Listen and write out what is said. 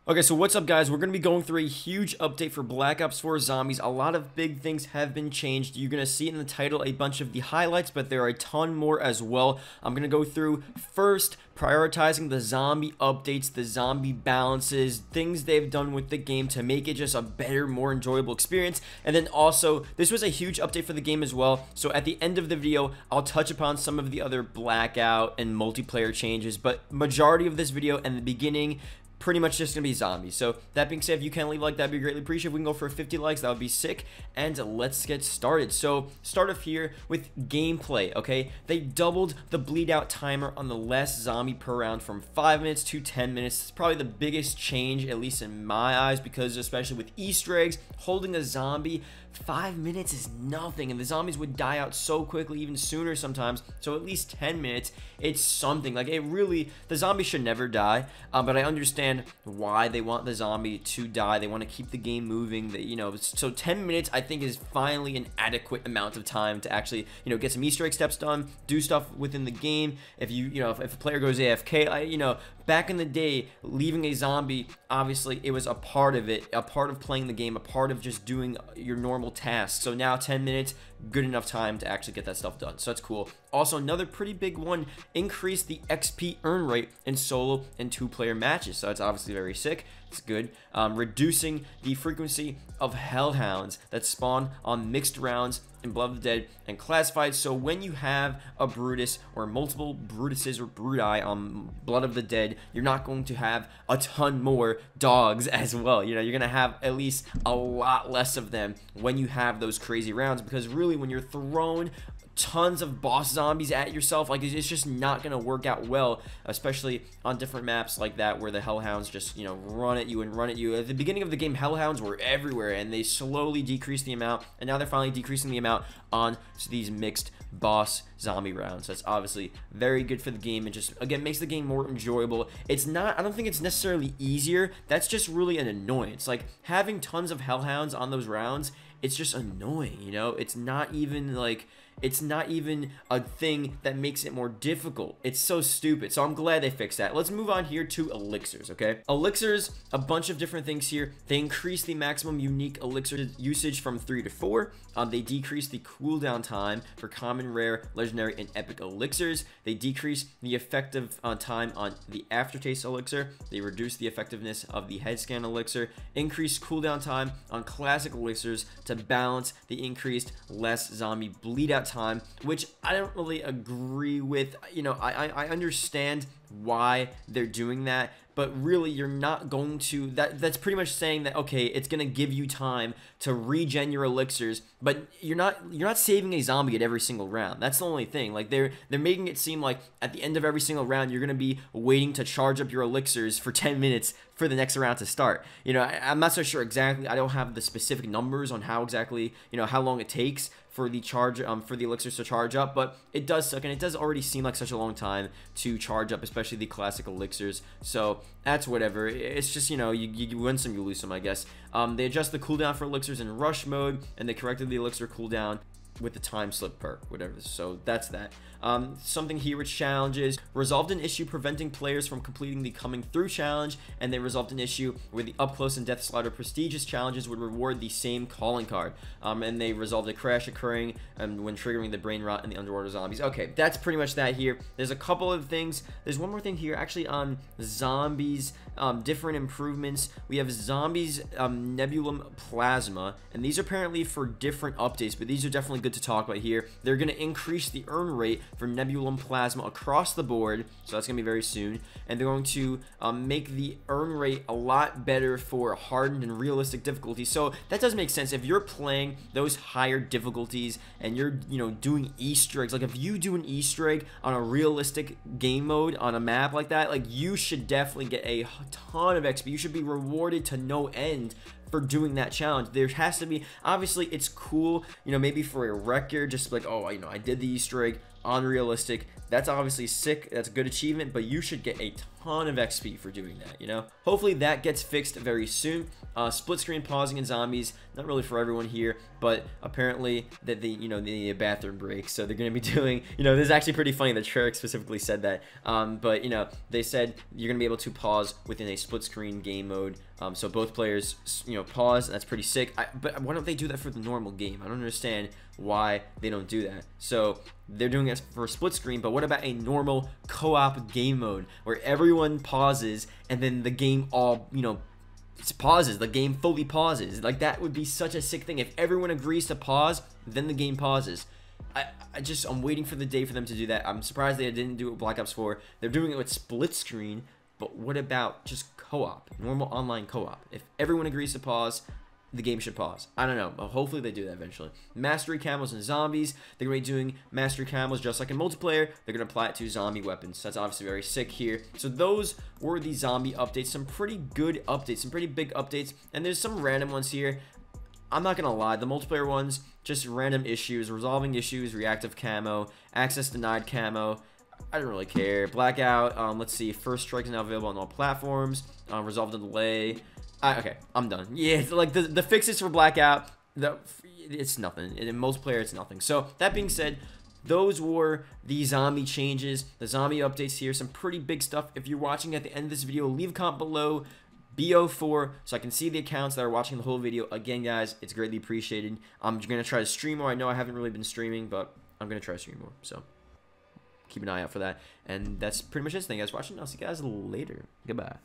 Okay, so what's up, guys? We're going to be going through a huge update for Black Ops 4 Zombies. A lot of big things have been changed. You're going to see in the title a bunch of the highlights, but there are a ton more as well. I'm going to go through first prioritizing the zombie updates, the zombie balances, things they've done with the game to make it just a better, more enjoyable experience. And then also, this was a huge update for the game as well. So at the end of the video, I'll touch upon some of the other Blackout and multiplayer changes, but majority of this video and the beginning pretty much just gonna be zombies. So that being said, if you can leave a like, that'd be greatly appreciated. If we can go for 50 likes, that would be sick. And let's get started. So start off here with gameplay. Okay, they doubled the bleed out timer on the last zombie per round from 5 minutes to 10 minutes. It's probably the biggest change, at least in my eyes, because especially with Easter eggs, holding a zombie 5 minutes is nothing, and the zombies would die out so quickly, even sooner sometimes. So at least 10 minutes, it's something. Like, it really, the zombie should never die, but I understand why they want the zombie to die. They want to keep the game moving. You know, so 10 minutes I think is finally an adequate amount of time to actually, you know, get some Easter egg steps done, do stuff within the game. If if a player goes AFK, back in the day, leaving a zombie, obviously it was a part of it, a part of playing the game, a part of just doing your normal tasks. So now 10 minutes, good enough time to actually get that stuff done. So that's cool. Also, another pretty big one, increase the XP earn rate in solo and 2-player matches. So that's obviously very sick. It's good. Reducing the frequency of hellhounds that spawn on mixed rounds in Blood of the Dead and classified. So when you have a Brutus or multiple Brutuses or Brudi on Blood of the Dead, you're not going to have a ton more dogs as well. You know, you're going to have at least a lot less of them when you have those crazy rounds, because really when you're thrown tons of boss zombies at yourself, like, it's just not gonna work out well, especially on different maps like that where the hellhounds just, you know, run at you and run at you. At the beginning of the game, hellhounds were everywhere, and they slowly decreased the amount, and now they're finally decreasing the amount on these mixed boss zombie rounds. So that's obviously very good for the game, and just again makes the game more enjoyable. It's not, I don't think it's necessarily easier, that's just really an annoyance. Like, having tons of hellhounds on those rounds, it's just annoying, you know? It's not even like, it's not even a thing that makes it more difficult. It's so stupid. So I'm glad they fixed that. Let's move on here to elixirs, okay? Elixirs, a bunch of different things here. They increase the maximum unique elixir usage from 3 to 4. They decrease the cooldown time for common, rare, legendary, and epic elixirs. They decrease the effective time on the aftertaste elixir. They reduce the effectiveness of the head scan elixir. Increase cooldown time on classic elixirs to balance the increased less zombie bleed out time, which I don't really agree with. You know, I understand why they're doing that, but really you're not going to, that's pretty much saying that, okay, it's gonna give you time to regen your elixirs, but you're not saving a zombie at every single round. That's the only thing. Like, they're making it seem like at the end of every single round you're gonna be waiting to charge up your elixirs for 10 minutes for the next round to start. You know, I'm not so sure exactly. I don't have the specific numbers on how exactly, you know, how long it takes for the charge for the elixirs to charge up, but it does suck, and it does already seem like such a long time to charge up, especially the classic elixirs. So that's whatever. It's just, you know, you win some, you lose some, I guess. They adjust the cooldown for elixirs in rush mode, and they corrected the elixir cooldown with the time slip perk, whatever. So that's that. Something here with challenges: resolved an issue preventing players from completing the coming through challenge, and they resolved an issue where the up close and death slaughter prestigious challenges would reward the same calling card, and they resolved a crash occurring when triggering the brain rot and the underwater zombies. Okay, that's pretty much that here. There's a couple of things. There's one more thing here actually on zombies, different improvements. We have zombies nebulum plasma, and these are apparently for different updates, but these are definitely good to talk about here. They're going to increase the earn rate for nebulum plasma across the board, so that's going to be very soon, and they're going to make the earn rate a lot better for hardened and realistic difficulties. So that does make sense. If you're playing those higher difficulties and you're, you know, doing Easter eggs, like if you do an Easter egg on a realistic game mode on a map like that, like, you should definitely get a ton of XP. You should be rewarded to no end for doing that challenge. There has to be, obviously it's cool, you know, maybe for a record, just like, oh, you know, I did the Easter egg on realistic. That's obviously sick. That's a good achievement, but you should get a ton of XP for doing that, you know? Hopefully that gets fixed very soon. Split screen pausing in zombies, not really for everyone here, but apparently that they need a bathroom break, so they're going to be doing, this is actually pretty funny that Treyarch specifically said that, but, they said you're going to be able to pause within a split screen game mode, so both players, pause, and that's pretty sick. But why don't they do that for the normal game? I don't understand why they don't do that. So they're doing it for split screen, but what about a normal co-op game mode where everyone pauses and then the game all, it pauses, the game fully pauses? Like, that would be such a sick thing. If everyone agrees to pause, then the game pauses. I'm waiting for the day for them to do that. I'm surprised they didn't do it with Black Ops 4. They're doing it with split screen, but what about just co-op, normal online co-op? If everyone agrees to pause, the game should pause. I don't know, but hopefully they do that eventually. Mastery camos and zombies. They're going to be doing mastery camos just like in multiplayer. They're going to apply it to zombie weapons. That's obviously very sick here. So those were the zombie updates. Some pretty good updates, some pretty big updates. And there's some random ones here. I'm not going to lie, the multiplayer ones, just random issues, resolving issues, reactive camo, access denied camo. I don't really care. Blackout, let's see, first strike is now available on all platforms. Resolve the delay. Okay, I'm done. Yeah, it's like the fixes for Blackout, it's nothing. In multiplayer, it's nothing. So that being said, those were the zombie changes, the zombie updates here. Some pretty big stuff. If you're watching at the end of this video, leave a comment below BO4 so I can see the accounts that are watching the whole video. Again, guys, it's greatly appreciated. I'm going to try to stream more. I know I haven't really been streaming, but I'm going to try to stream more. So keep an eye out for that. And that's pretty much it. Thank you guys for watching. I'll see you guys later. Goodbye.